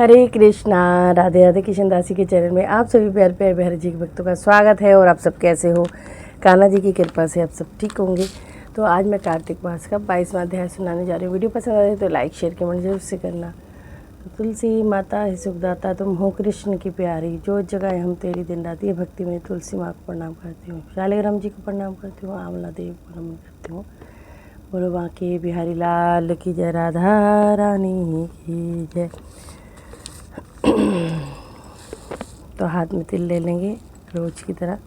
हरे कृष्णा। राधे राधे। कृष्ण दासी के चैनल में आप सभी प्यारे प्यारे बिहारी जी के भक्तों का स्वागत है। और आप सब कैसे हो? कान्हा जी की कृपा से आप सब ठीक होंगे। तो आज मैं कार्तिक मास का 22वां अध्याय सुनाने जा रही हूँ। वीडियो पसंद आए तो लाइक शेयर कमेंट जरूर से करना। तो तुलसी माता है सुखदाता, तुम हो कृष्ण की प्यारी, जो जगह हम तेरी दिन रात। ये भक्ति में तुलसी माँ को प्रणाम करती हूँ, शालिग्राम जी को प्रणाम करती हूँ, आंवला देव को नमन करती हूँ। बोलो बांके बिहारी लाल की जय, राधा रानी की जय। तो हाथ में तिल ले लेंगे रोज की तरह।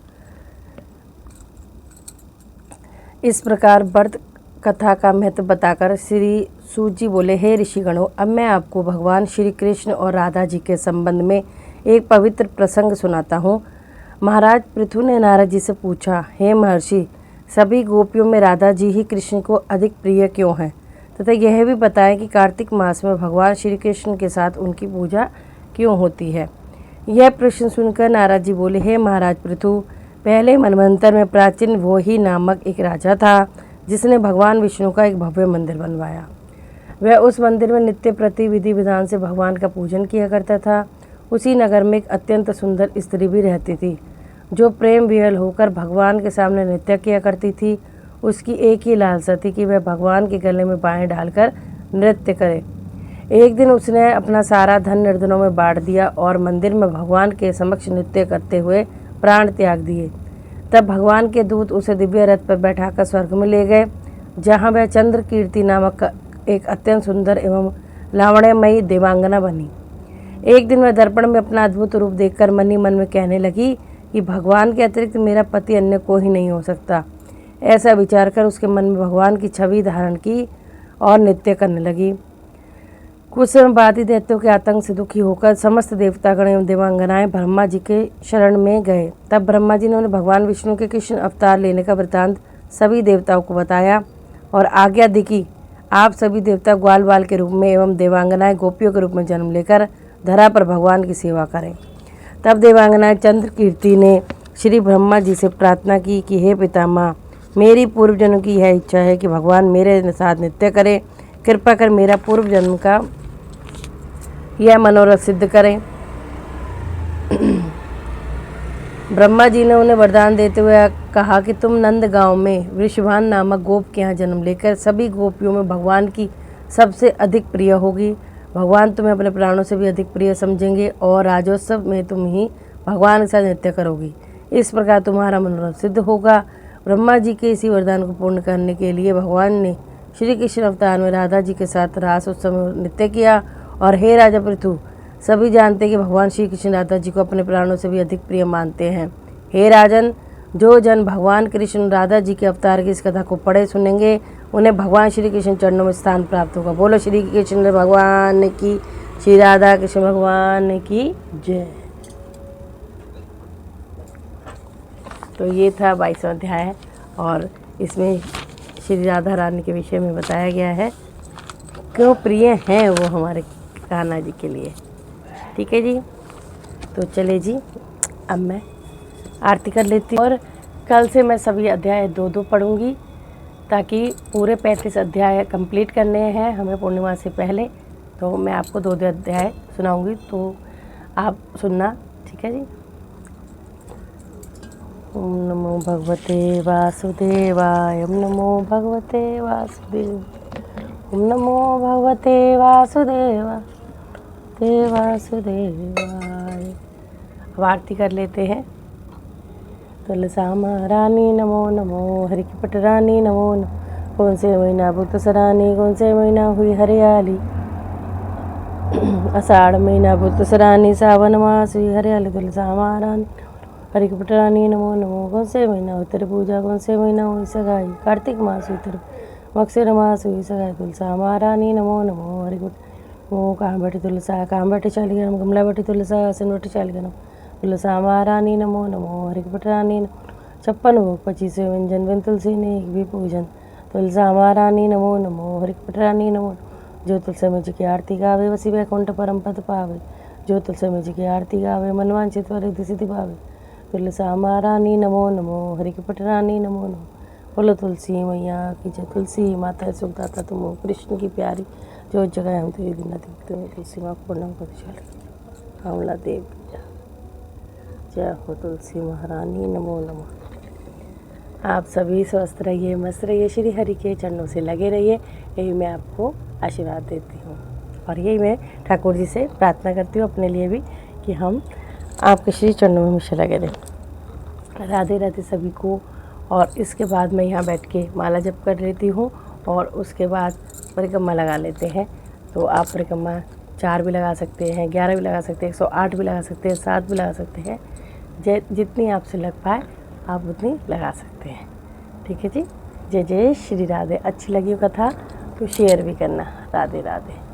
इस प्रकार व्रत कथा का महत्व बताकर श्री सूत जी बोले, हे ऋषिगणों, अब मैं आपको भगवान श्री कृष्ण और राधा जी के संबंध में एक पवित्र प्रसंग सुनाता हूँ। महाराज पृथु ने नारद जी से पूछा, हे महर्षि, सभी गोपियों में राधा जी ही कृष्ण को अधिक प्रिय क्यों हैं, तथा यह भी बताएं कि कार्तिक मास में भगवान श्री कृष्ण के साथ उनकी पूजा क्यों होती है। यह प्रश्न सुनकर नारद जी बोले, हे महाराज पृथु, पहले मनवंतर में प्राचीन वोही नामक एक राजा था, जिसने भगवान विष्णु का एक भव्य मंदिर बनवाया। वह उस मंदिर में नित्य प्रति विधि विधान से भगवान का पूजन किया करता था। उसी नगर में एक अत्यंत सुंदर स्त्री भी रहती थी, जो प्रेम विहल होकर भगवान के सामने नृत्य किया करती थी। उसकी एक ही लालसा थी कि वह भगवान के गले में बाएं डालकर नृत्य करे। एक दिन उसने अपना सारा धन निर्धनों में बांट दिया और मंदिर में भगवान के समक्ष नृत्य करते हुए प्राण त्याग दिए। तब भगवान के दूत उसे दिव्य रथ पर बैठाकर स्वर्ग में ले गए, जहाँ वह चंद्र कीर्ति नामक एक अत्यंत सुंदर एवं लावण्यमयी देवांगना बनी। एक दिन वह दर्पण में अपना अद्भुत रूप देखकर मन ही मन में कहने लगी कि भगवान के अतिरिक्त मेरा पति अन्य कोई ही नहीं हो सकता। ऐसा विचार कर उसके मन में भगवान की छवि धारण की और नृत्य करने लगी। कुछ समय बाद ही दैत्यों के आतंक से दुखी होकर समस्त देवतागण एवं देवांगनाएं ब्रह्मा जी के शरण में गए। तब ब्रह्मा जी ने उन्हें भगवान विष्णु के कृष्ण अवतार लेने का वृतांत सभी देवताओं को बताया और आज्ञा दी कि आप सभी देवता ग्वाल बाल के रूप में एवं देवांगनाएं गोपियों के रूप में जन्म लेकर धरा पर भगवान की सेवा करें। तब देवांगनाएं चंद्र कीर्ति ने श्री ब्रह्मा जी से प्रार्थना की कि हे पितामह, मेरी पूर्व जन्म की यह इच्छा है कि भगवान मेरे साथ नृत्य करें। कृपा कर मेरा पूर्व जन्म का यह मनोरथ सिद्ध करें। ब्रह्मा जी ने उन्हें वरदान देते हुए कहा कि तुम नंद गांव में वृषभान नामक गोप के यहाँ जन्म लेकर सभी गोपियों में भगवान की सबसे अधिक प्रिय होगी। भगवान तुम्हें अपने प्राणों से भी अधिक प्रिय समझेंगे और राजोत्सव में तुम ही भगवान के साथ नृत्य करोगी। इस प्रकार तुम्हारा मनोरथ सिद्ध होगा। ब्रह्मा जी के इसी वरदान को पूर्ण करने के लिए भगवान ने श्री कृष्ण अवतार में राधा जी के साथ रास उत्सव में नृत्य किया। और हे राजा पृथु, सभी जानते हैं कि भगवान श्री कृष्ण राधा जी को अपने प्राणों से भी अधिक प्रिय मानते हैं। हे राजन, जो जन भगवान कृष्ण राधा जी के अवतार की इस कथा को पढ़े सुनेंगे, उन्हें भगवान श्री कृष्ण चरणों में स्थान प्राप्त होगा। बोलो श्री कृष्ण भगवान की, श्री राधा कृष्ण भगवान की जय। तो ये था 22वां अध्याय और इसमें श्री राधा रानी के विषय में बताया गया है, क्यों प्रिय हैं वो हमारे कान्हा जी के लिए। ठीक है जी। तो चले जी, अब मैं आरती कर लेती हूँ और कल से मैं सभी अध्याय 2-2 पढ़ूंगी, ताकि पूरे 35 अध्याय कंप्लीट करने हैं हमें पूर्णिमा से पहले। तो मैं आपको 2-2 अध्याय सुनाऊंगी, तो आप सुनना। ठीक है जी। ओम नमो भगवते वासुदेवाय, ओम नमो भगवते वासुदेव, ओम नमो भगवते वासुदेवा वासुदेवाय। अब आरती कर लेते हैं। तुलसा महारानी नमो नमो, हरि की पटरानी नमो नमो। कौन से महीना भूत सरानी, कौन से महीना हुई हरियाली। आषाढ़ महीना भूत सरानी, सावन मास हुई हरियाली। तुलसा महारानी हरि की पटरानी नमो नमो। कौन से महीना हुई तेरी पूजा, कौन से महीना हुई सगाई। कार्तिक मास हुई तेरी, मक्सर मास हुई सगाई। तुलसा महारानी नमो नमो, हरि वो कहाँ बैठी तुलसा, कहाँ बैठी शालिग्राम, गमला बैठी तुलसा, आसन बैठी शालिग्राम। तुलसा महारानी नमो नमो, हरि की पटरानी नमो। 56 भोग 25 व्यंजन, बिन तुलसी ने एक भी पूजन। तुलसा महारानी नमो नमो, हरि की पटरानी नमो। जो तुलसी जी की आरती गावे, वसी वैकुंठ परम पद पावे। जो तुलसी जी की आरती गावे, मनवांछित वरिद्धि सिद्धि पावे। तुलसा महारानी नमो नमो, हरि की पटरानी नमो नमो। बोलो तुलसी मैया की जय। तुलसी माता सुखदाता, तुम हो कृष्ण की प्यारी, जो जगह हम तेरी दिन देखते हो तुलसी माँ पूर्णम कर हमला देव जय हो तुलसी महारानी नमो नमः। आप सभी स्वस्थ रहिए, मस्त रहिए, श्री हरि के चरणों से लगे रहिए, यही मैं आपको आशीर्वाद देती हूँ। और यही मैं ठाकुर जी से प्रार्थना करती हूँ अपने लिए भी कि हम आपके श्री चरणों में हमेशा लगे रहें। राधे राधे सभी को। और इसके बाद मैं यहाँ बैठ के माला जप कर लेती हूँ और उसके बाद परिक्रमा लगा लेते हैं। तो आप परिक्रमा 4 भी लगा सकते हैं, 11 भी लगा सकते हैं, 108 भी लगा सकते हैं, 7 भी लगा सकते हैं, जितनी आपसे लग पाए आप उतनी लगा सकते हैं। ठीक है जी। जय जय श्री राधे। अच्छी लगी कथा तो शेयर भी करना। राधे राधे।